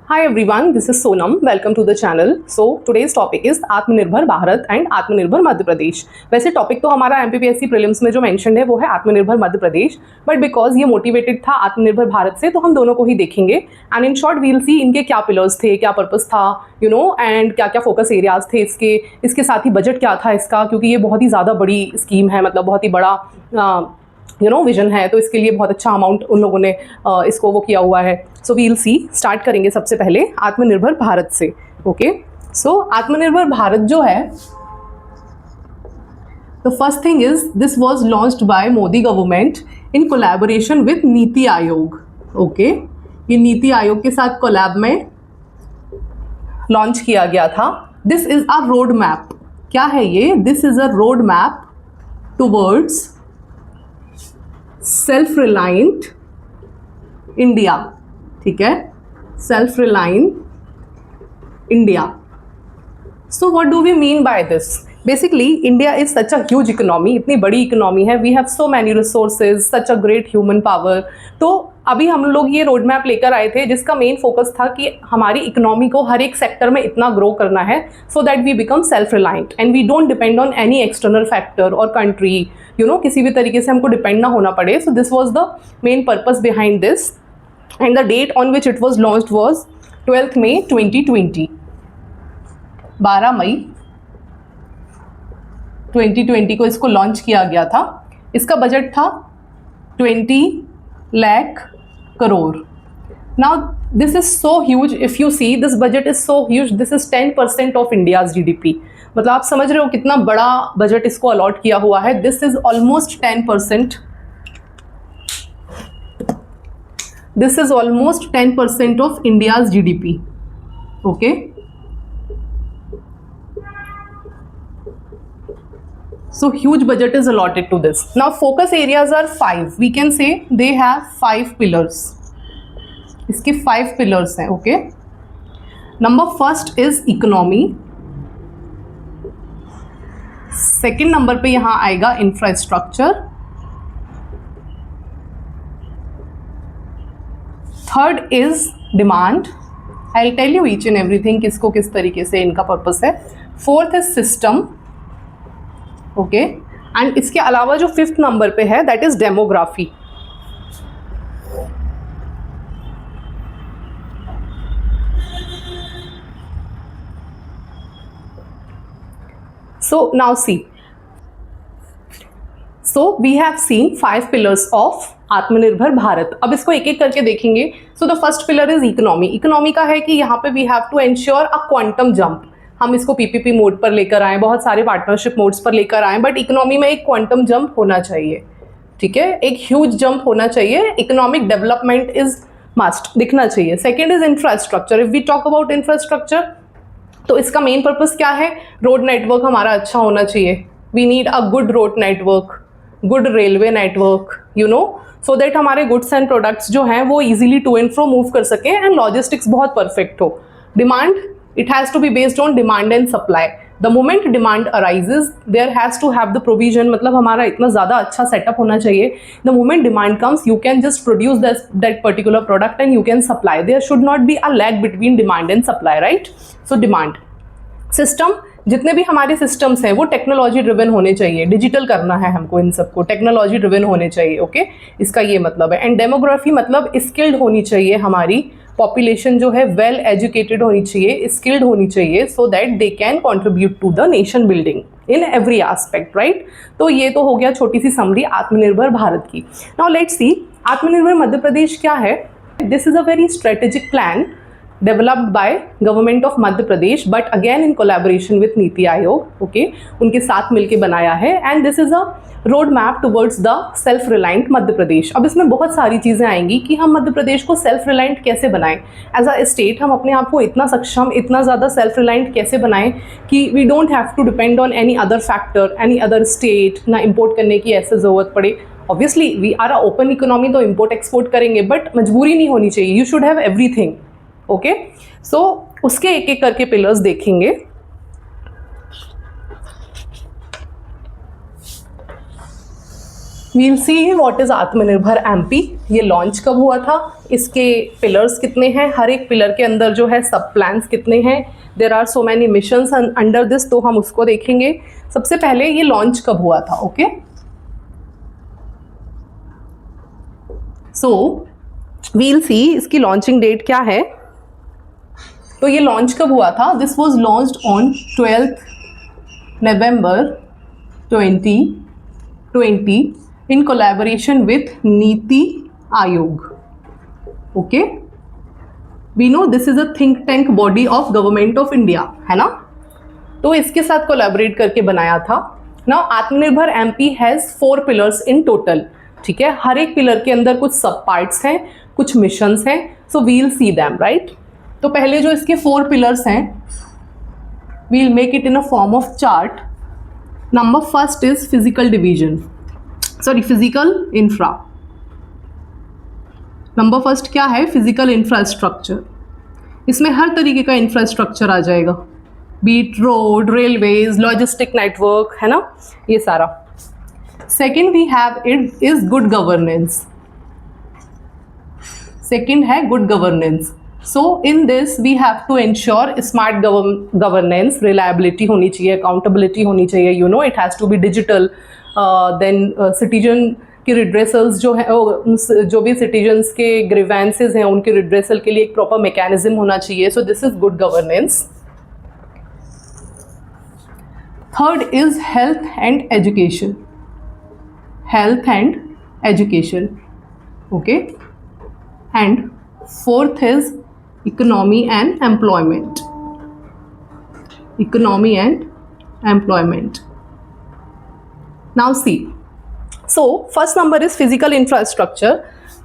Hi everyone, this is Sonam. Welcome to the channel. So today's topic is आत्मनिर्भर Bharat and आत्मनिर्भर मध्य प्रदेश. वैसे topic तो हमारा MPPSC प्रीलिम्स में जो मेंशन्ड है वो है आत्मनिर्भर मध्य प्रदेश, बट बिकॉज ये मोटिवेटेड था आत्मनिर्भर भारत से तो हम दोनों को ही देखेंगे. एंड इन शॉर्ट वील सी इनके क्या पिलर्स थे, क्या पर्पस था, एंड क्या क्या फोकस एरियाज थे इसके साथ ही बजट क्या था इसका, क्योंकि ये बहुत ही ज़्यादा बड़ी स्कीम है, मतलब बहुत ही बड़ा विजन है, तो इसके लिए बहुत अच्छा अमाउंट उन लोगों ने इसको वो किया हुआ है. सो वील सी, स्टार्ट करेंगे सबसे पहले आत्मनिर्भर भारत से. ओके, सो आत्मनिर्भर भारत जो है, the first thing is this was launched by Modi government in collaboration with नीति आयोग. ओके, ये नीति आयोग के साथ कोलैब में लॉन्च किया गया था. This is a road map. क्या है ये? This is a road map towards self reliant India. ठीक है, self reliant India. So what do we mean by this? Basically India is such a huge economy, इतनी बड़ी economy है, we have so many resources, such a great human power. तो अभी हम लोग ये रोड मैप लेकर आए थे जिसका मेन फोकस था कि हमारी इकोनॉमी को हर एक सेक्टर में इतना ग्रो करना है so that we become self reliant and we don't depend on any external factor और कंट्री, किसी भी तरीके से हमको डिपेंड ना होना पड़े. So this was the main purpose behind this and the date on which it was launched was 12 मई 2020. 12 मई 2020 को इसको लॉन्च किया गया था. इसका बजट था 20 lakh crore. Now this is so huge. If you see this budget is so huge. This is 10% of India's GDP. मतलब आप समझ रहे हो कितना बड़ा बजट इसको अलॉट किया हुआ है. This is almost 10%. This is almost 10% of India's GDP. Okay, so huge budget is allotted to this. Now focus areas are 5. We can say they have 5 pillars. इसके 5 pillars हैं. okay, number first is economy. second number पे यहाँ आएगा infrastructure. third is demand. I'll tell you each and everything किसको किस तरीके से इनका purpose है. fourth is system. Okay, and इसके अलावा जो 5th नंबर पे है that is demography. So now see, so we have seen 5 pillars of Atmanirbhar Bharat. अब इसको एक एक करके देखेंगे. So the first pillar is economy. Economy का है कि यहाँ पे we have to ensure a quantum jump. हम इसको PPP मोड पर लेकर आएँ, बहुत सारे पार्टनरशिप मोड्स पर लेकर आएँ, बट इकोनॉमी में एक क्वांटम जंप होना चाहिए. ठीक है, एक ह्यूज जंप होना चाहिए. इकोनॉमिक डेवलपमेंट इज मस्ट दिखना चाहिए. Second is infrastructure. If we talk about infrastructure तो इसका मेन पर्पस क्या है? रोड नेटवर्क हमारा अच्छा होना चाहिए. We need a good road network, good railway network, so that हमारे गुड्स एंड प्रोडक्ट्स जो हैं वो easily to and fro move कर सकें एंड लॉजिस्टिक्स बहुत परफेक्ट हो. Demand, it has to be based on demand and supply. The moment demand arises, there has to have the provision. मतलब हमारा इतना ज़्यादा अच्छा सेटअप होना चाहिए. The moment demand comes, you can just produce that particular product and you can supply. There should not be a lag between demand and supply, right? So demand. System, जितने भी हमारे सिस्टम्स हैं वो technology driven होने चाहिए. Digital करना है हमको, इन सबको टेक्नोलॉजी ड्रिवन होने चाहिए. ओके, इसका ये मतलब है. एंड डेमोग्राफी मतलब स्किल्ड होनी चाहिए. हमारी पॉपुलेशन जो है वेल एजुकेटेड होनी चाहिए, स्किल्ड होनी चाहिए, so that they can contribute to the nation building in every aspect, right? तो ये तो हो गया छोटी सी समरी आत्मनिर्भर भारत की. नाउ लेट्स सी आत्मनिर्भर मध्य प्रदेश क्या है. This is a very strategic plan developed by government of Madhya Pradesh but again in collaboration with Niti Aayog. Okay, उनके साथ मिलके बनाया है. And this is a road map towards the self reliant Madhya Pradesh. अब इसमें बहुत सारी चीज़ें आएंगी कि हम मध्य प्रदेश को सेल्फ रिलायंट कैसे बनाएं. एज अ स्टेट हम अपने आप को इतना सक्षम, इतना ज़्यादा सेल्फ रिलायंट कैसे बनाएं कि we don't have to depend on any other factor, any other state, ना इम्पोर्ट करने की ऐसे ज़रूरत पड़े. Obviously we are a open economy, तो इम्पोर्ट एक्सपोर्ट करेंगे बट मजबूरी नहीं होनी चाहिए. You should have everything. Okay, so उसके एक एक करके पिलर्स देखेंगे. वील सी व्हाट इज आत्मनिर्भर एमपी, ये लॉन्च कब हुआ था, इसके पिलर्स कितने हैं, हर एक पिलर के अंदर जो है सब प्लान्स कितने हैं, there are so many missions under this, तो हम उसको देखेंगे। सबसे पहले ये लॉन्च कब हुआ था, ओके। सो वील सी इसकी लॉन्चिंग डेट क्या है। तो ये लॉन्च कब हुआ था, this was launched on 12 November 2020 in collaboration with Niti Aayog, okay. We know this is a think tank body of government of India, है ना, तो इसके साथ कोलैबोरेट करके बनाया था। नाउ आत्मनिर्भर MP has 4 pillars in total, ठीक है। हर एक पिलर के अंदर कुछ सब पार्ट्स हैं, कुछ मिशंस हैं, so we'll see them, right. तो पहले जो इसके 4 पिलर्स हैं, we'll make it in a form of chart. Number first is physical division, sorry physical infra. Number first क्या है, फिजिकल इंफ्रास्ट्रक्चर। इसमें हर तरीके का इंफ्रास्ट्रक्चर आ जाएगा, be it road, railways, logistic network, है ना, ये सारा। Second we have it is good governance, second है good governance. So in this we have to ensure smart governance, reliability होनी चाहिए, अकाउंटेबिलिटी होनी चाहिए, you know it has to be digital. Then citizen की रिड्रेसल्स जो है, जो भी सिटीजन्स के ग्रीवेंसेस हैं उनके रिड्रेसल के लिए एक प्रॉपर मैकेनिज्म होना चाहिए। सो this is good governance. Third is health and education, health and education, okay. And fourth is economy and employment, economy and employment. Now see, so first number is physical infrastructure.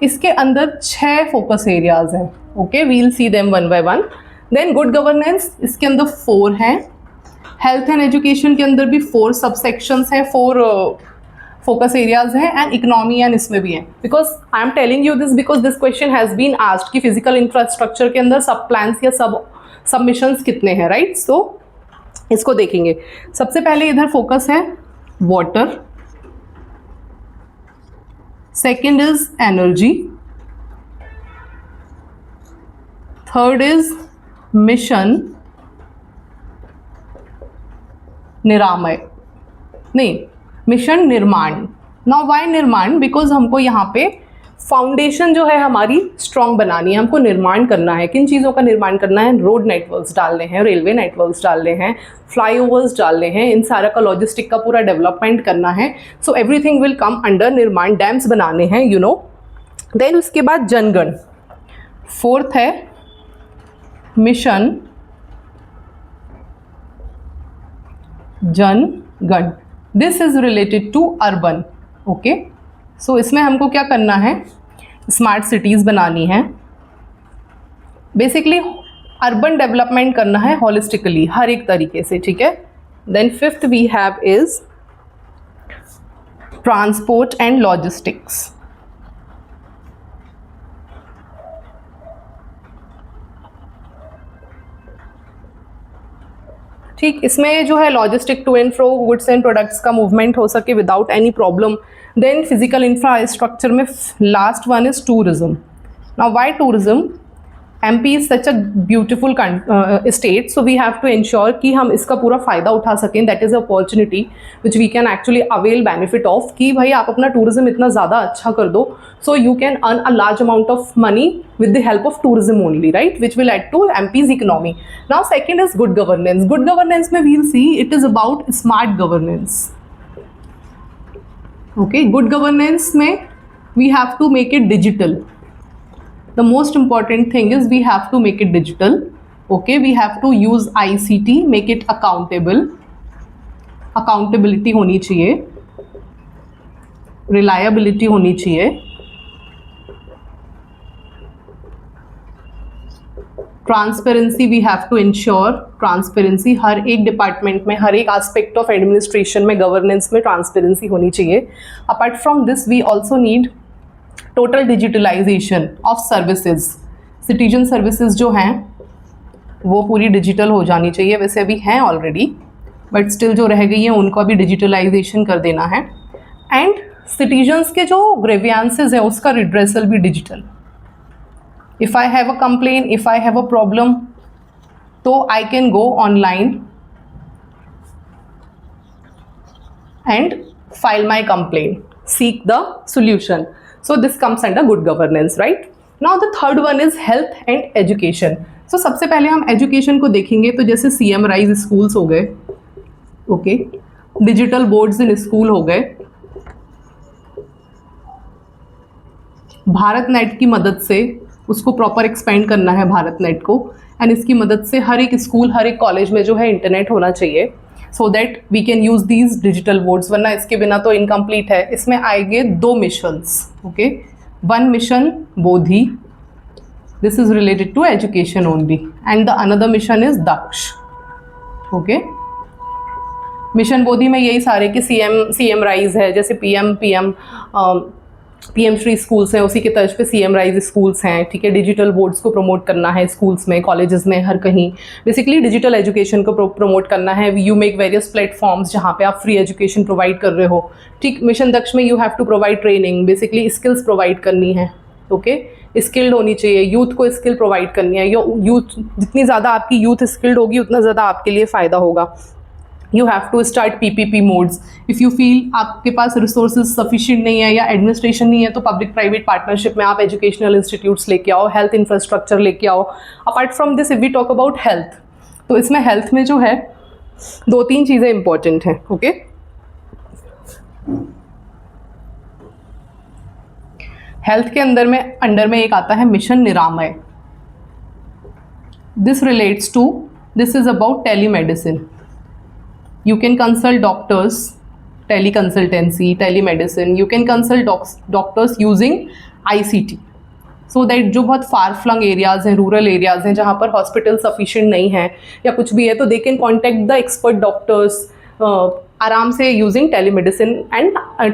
इसके अंदर 6 focus areas हैं, okay, we'll see them one by one. Then good governance, इसके अंदर 4 हैं। Health and education के अंदर भी 4 subsections हैं, 4 फोकस एरियाज हैं, एंड इकोनॉमी एंड इसमें भी है। Because I am telling you this because this question has been asked कि फिजिकल इंफ्रास्ट्रक्चर के अंदर सब प्लान्स या सब मिशंस कितने हैं, राइट। सो इसको देखेंगे। सबसे पहले इधर फोकस है water, second is energy, third is mission निरामय, नहीं मिशन निर्माण। नाउ वाई निर्माण, बिकॉज हमको यहाँ पे फाउंडेशन जो है हमारी स्ट्रॉन्ग बनानी है, हमको निर्माण करना है। किन चीज़ों का निर्माण करना है, रोड नेटवर्क्स डालने हैं, रेलवे नेटवर्क्स डालने हैं, फ्लाईओवर्स डालने हैं, इन सारा का लॉजिस्टिक का पूरा डेवलपमेंट करना है। So everything will come under Nirman, dams बनाने हैं, यू नो। देन उसके बाद जनगण, फोर्थ है mission Jangan, this is related to urban, okay. So इसमें हमको क्या करना है, स्मार्ट सिटीज़ बनानी है, बेसिकली अर्बन डेवलपमेंट करना है होलिस्टिकली, हर एक तरीके से, ठीक है। Then fifth we have is transport and logistics, ठीक। इसमें जो है logistic to and fro goods and products का मूवमेंट हो सके without any problem. Then physical infrastructure में last one is tourism. Now why tourism, MP is such a beautiful state, so we have to ensure कि हम इसका पूरा फ़ायदा उठा सकें। That is opportunity which we can actually avail benefit of, कि भाई आप अपना टूरिज्म इतना ज़्यादा अच्छा कर दो, सो you can earn a large amount of money with the help of tourism only, right, which will add to MP's economy. Now second is good governance. Good governance mein we'll see it is about smart governance, okay. Good governance mein we have to make it digital. The most important thing is we have to make it digital, okay. We have to use ICT, make it accountable, accountability honi chahiye, reliability honi chahiye, transparency we have to ensure, transparency हर एक department में, हर एक aspect of administration में, governance में transparency होनी चाहिए। Apart from this we also need total digitalisation of services. Citizen services जो हैं वो पूरी डिजिटल हो जानी चाहिए, वैसे अभी हैं ऑलरेडी, बट स्टिल जो रह गई हैं उनको अभी डिजिटलाइजेशन कर देना है। एंड सिटीजन्स के जो ग्रेवियांसेस है उसका रिड्रेसल भी digital. If I have a complain, if I have a problem, तो I can go online and file my complaint, seek the solution. So this comes under good governance, right? Now the third one is health and education. So सबसे पहले हम education को देखेंगे. तो जैसे CM rise schools हो गए, okay, digital boards in school हो गए, भारत नेट की मदद से उसको प्रॉपर एक्सपेंड करना है भारत नेट को, एंड इसकी मदद से हर एक स्कूल, हर एक कॉलेज में जो है इंटरनेट होना चाहिए, so that we can use these digital boards, वरना इसके बिना तो इनकम्प्लीट है. इसमें आएंगे 2 missions, okay. 1 mission Bodhi, this is related to education only, and the another mission is Daksh, okay. Mission Bodhi में यही सारे कि सीएम राइज है, जैसे पीएम श्री स्कूल्स हैं, उसी के तर्ज पे सीएम राइज स्कूल्स हैं, ठीक है. डिजिटल बोर्ड्स को प्रमोट करना है स्कूल्स में, कॉलेजेस में, हर कहीं. बेसिकली डिजिटल एजुकेशन को प्रमोट करना है. यू मेक वेरियस प्लेटफॉर्म्स जहाँ पे आप फ्री एजुकेशन प्रोवाइड कर रहे हो, ठीक. मिशन दक्ष में you have to provide training, basically skills provide करनी है, ओके. स्किल्ड होनी चाहिए, यूथ को स्किल प्रोवाइड करनी है. यूथ जितनी ज़्यादा आपकी यूथ स्किल्ड होगी उतना ज़्यादा आपके लिए फ़ायदा होगा. You have to start PPP modes. If you feel आपके पास रिसोर्सेज सफिशिएंट नहीं है या एडमिनिस्ट्रेशन नहीं है, तो पब्लिक प्राइवेट पार्टनरशिप में आप एजुकेशनल इंस्टीट्यूट्स लेके आओ, हेल्थ इंफ्रास्ट्रक्चर लेके आओ. Apart from this, if we talk about health, तो इसमें हेल्थ में जो है 2-3 चीज़ें इंपॉर्टेंट हैं, ओके. हेल्थ के अंडर में एक आता है mission Niramay. This relates to, this is about telemedicine. You can consult doctors, teleconsultancy, telemedicine. You can consult doctors using ICT. So that जो बहुत फार फ्लंग एरियाज़ हैं, रूरल एरियाज़ हैं, जहाँ पर हॉस्पिटल सफिशिएंट नहीं है या कुछ भी है, तो they can contact the expert doctors आराम से using telemedicine and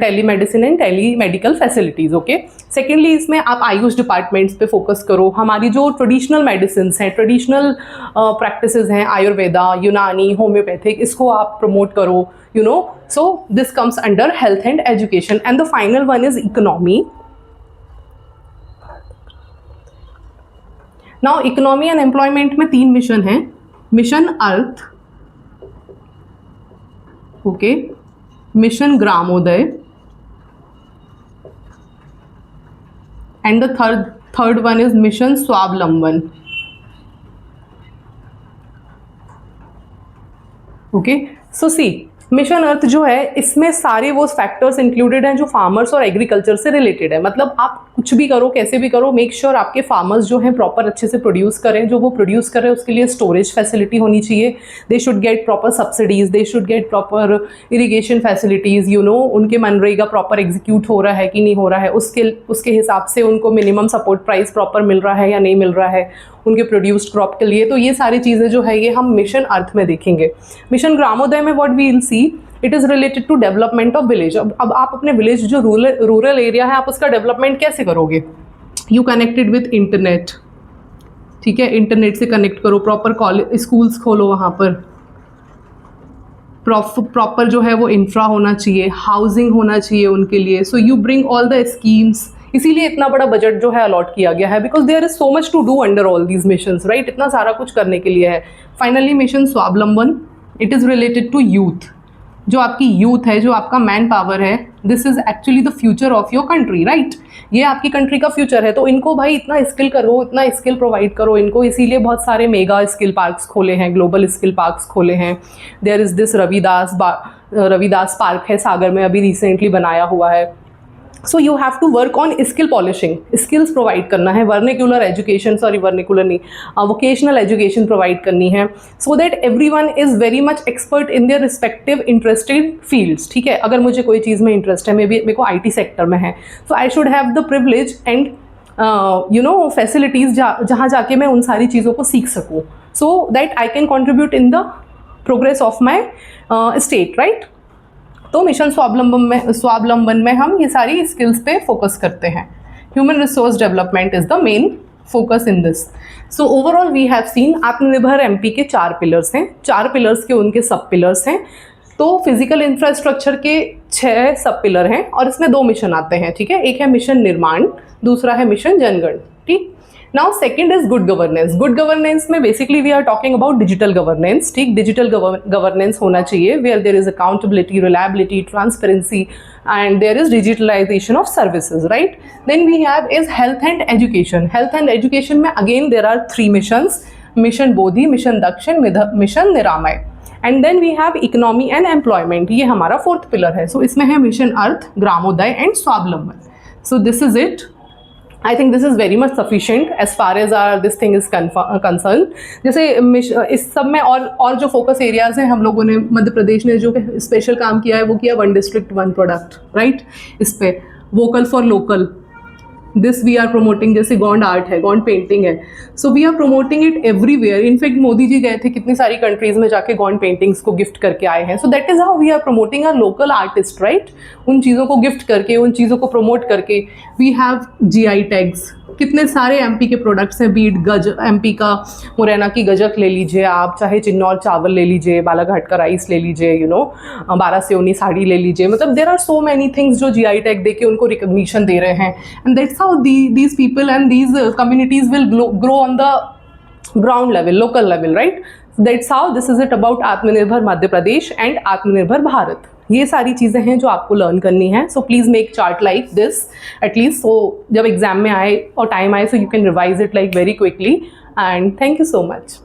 telemedical facilities, okay. Secondly, इसमें आप आयुष डिपार्टमेंट्स पे फोकस करो. हमारी जो ट्रेडिशनल मेडिसिन हैं, ट्रेडिशनल प्रैक्टिसेस हैं, आयुर्वेदा, यूनानी, होम्योपैथिक, इसको आप प्रमोट करो, you know. So this comes under health and education. And the final one is economy. Now economy and employment में 3 मिशन हैं. Mission Arth, okay, mission Gramoday, and the third one is mission स्वावलंबन, okay. सो सी, mission अर्थ जो है, इसमें सारे वो factors included हैं जो फार्मर्स और एग्रीकल्चर से रिलेटेड है. मतलब आप कुछ भी करो, कैसे भी करो, मेक श्योर आपके फार्मर्स जो हैं प्रॉपर अच्छे से प्रोड्यूस करें. जो वो प्रोड्यूस कर रहे हैं उसके लिए स्टोरेज फैसिलिटी होनी चाहिए. They should get proper subsidies, they should get proper irrigation facilities, you know. उनके मनरेगा प्रॉपर एग्जीक्यूट हो रहा है कि नहीं हो रहा है, उसके हिसाब से उनको मिनिमम सपोर्ट प्राइस प्रॉपर मिल रहा है या नहीं मिल रहा है उनके प्रोड्यूस्ड क्रॉप के लिए. तो ये सारी चीज़ें जो है ये हम मिशन अर्थ में देखेंगे. मिशन ग्रामोदय में what we will see, it is related to development of village. अब आप अपने विलेज जो रूरल एरिया है, आप उसका डेवलपमेंट कैसे करोगे? यू कनेक्टेड विथ इंटरनेट, ठीक है. इंटरनेट से कनेक्ट करो, प्रॉपर कॉलेज स्कूल्स खोलो, वहाँ पर प्रॉपर जो है वो इंफ्रा होना चाहिए, हाउसिंग होना चाहिए उनके लिए. So you bring all the schemes. इसीलिए इतना बड़ा बजट जो है अलॉट किया गया है, because there is so much to do under all these missions, right. इतना सारा कुछ करने के लिए है. Finally mission Swavalamban, it is related to youth. जो आपकी यूथ है, जो आपका मैन पावर है, this is actually the future of your country, right. ये आपकी कंट्री का फ्यूचर है, तो इनको भाई इतना स्किल करो, इतना स्किल प्रोवाइड करो इनको. इसीलिए बहुत सारे मेगा स्किल पार्क्स खोले हैं, ग्लोबल स्किल पार्क्स खोले हैं. There is this Ravidas park है सागर में, अभी रिसेंटली बनाया हुआ है. So you have to work on skill polishing, skills provide करना है. वर्निकुलर एजुकेशन, वर्निकुलर नहीं, वोकेशनल एजुकेशन प्रोवाइड करनी है, so that everyone is very much expert in their respective interested fields, ठीक है. अगर मुझे कोई चीज़ में इंटरेस्ट है, मेरे को IT सेक्टर में है, so I should have the privilege and you know facilities जहाँ जाके मैं उन सारी चीज़ों को सीख सकूँ, so that I can contribute in the progress of my state, right. तो मिशन स्वावलंबन में हम ये सारी स्किल्स पे फोकस करते हैं. Human resource development is the main focus in this. So overall we have seen Atmanirbhar MP के 4 पिलर्स हैं. 4 पिलर्स के उनके सब पिलर्स हैं. तो फिजिकल इंफ्रास्ट्रक्चर के 6 सब पिलर हैं और इसमें 2 मिशन आते हैं, ठीक है। एक है मिशन निर्माण, दूसरा है मिशन जनगण, ठीक। Now second is good governance. Good governance में basically we are talking about digital governance, ठीक। डिजिटल गवर्नेंस होना चाहिए where there is accountability, reliability, transparency and there is digitalisation of services, right. Then we have is health and education. Health and education में again there are 3 missions, mission Bodhi, mission Dakshin, mission Niramay. And then we have economy and employment, ये हमारा 4th pillar है। सो इसमें है mission earth, Gramoday and Swavalamban. So this is it. I think this is very much sufficient as far as are this thing is concern. जैसे इस सब में और जो फोकस एरियाज हैं, हम लोगों ने मध्य प्रदेश ने जो स्पेशल काम किया है वो किया 1 डिस्ट्रिक्ट 1 प्रोडक्ट, राइट। इस पे vocal for local, this we are promoting. जैसे गॉन्ड आर्ट है, गॉन्ड पेंटिंग है, so we are promoting it everywhere. In fact Modi ji गए थे कितनी सारी कंट्रीज में जाके गॉन्ड पेंटिंग्स को गिफ्ट करके आए हैं। So that is how we are promoting our local artist, right. उन चीज़ों को गिफ्ट करके, उन चीज़ों को प्रमोट करके। वी हैव GI टैग्स, कितने सारे MP के प्रोडक्ट्स हैं, बीट गज, MP का मुरैना की गजक ले लीजिए आप, चाहे चिन्नौर चावल ले लीजिए, बालाघाट का राइस ले लीजिए, यू नो, बारासियोनी साड़ी ले लीजिए। मतलब there are so many things जो GI टैग दे के उनको रिकग्निशन दे रहे हैं। And that's how these people and these communities will grow on the ground level, local level, right? That's how this is it about आत्मनिर्भर Madhya Pradesh and आत्मनिर्भर भारत। ये सारी चीज़ें हैं जो आपको लर्न करनी है। So please make chart like this at least, so जब एग्जाम में आए और टाइम आए so you can revise it like very quickly. And thank you so much.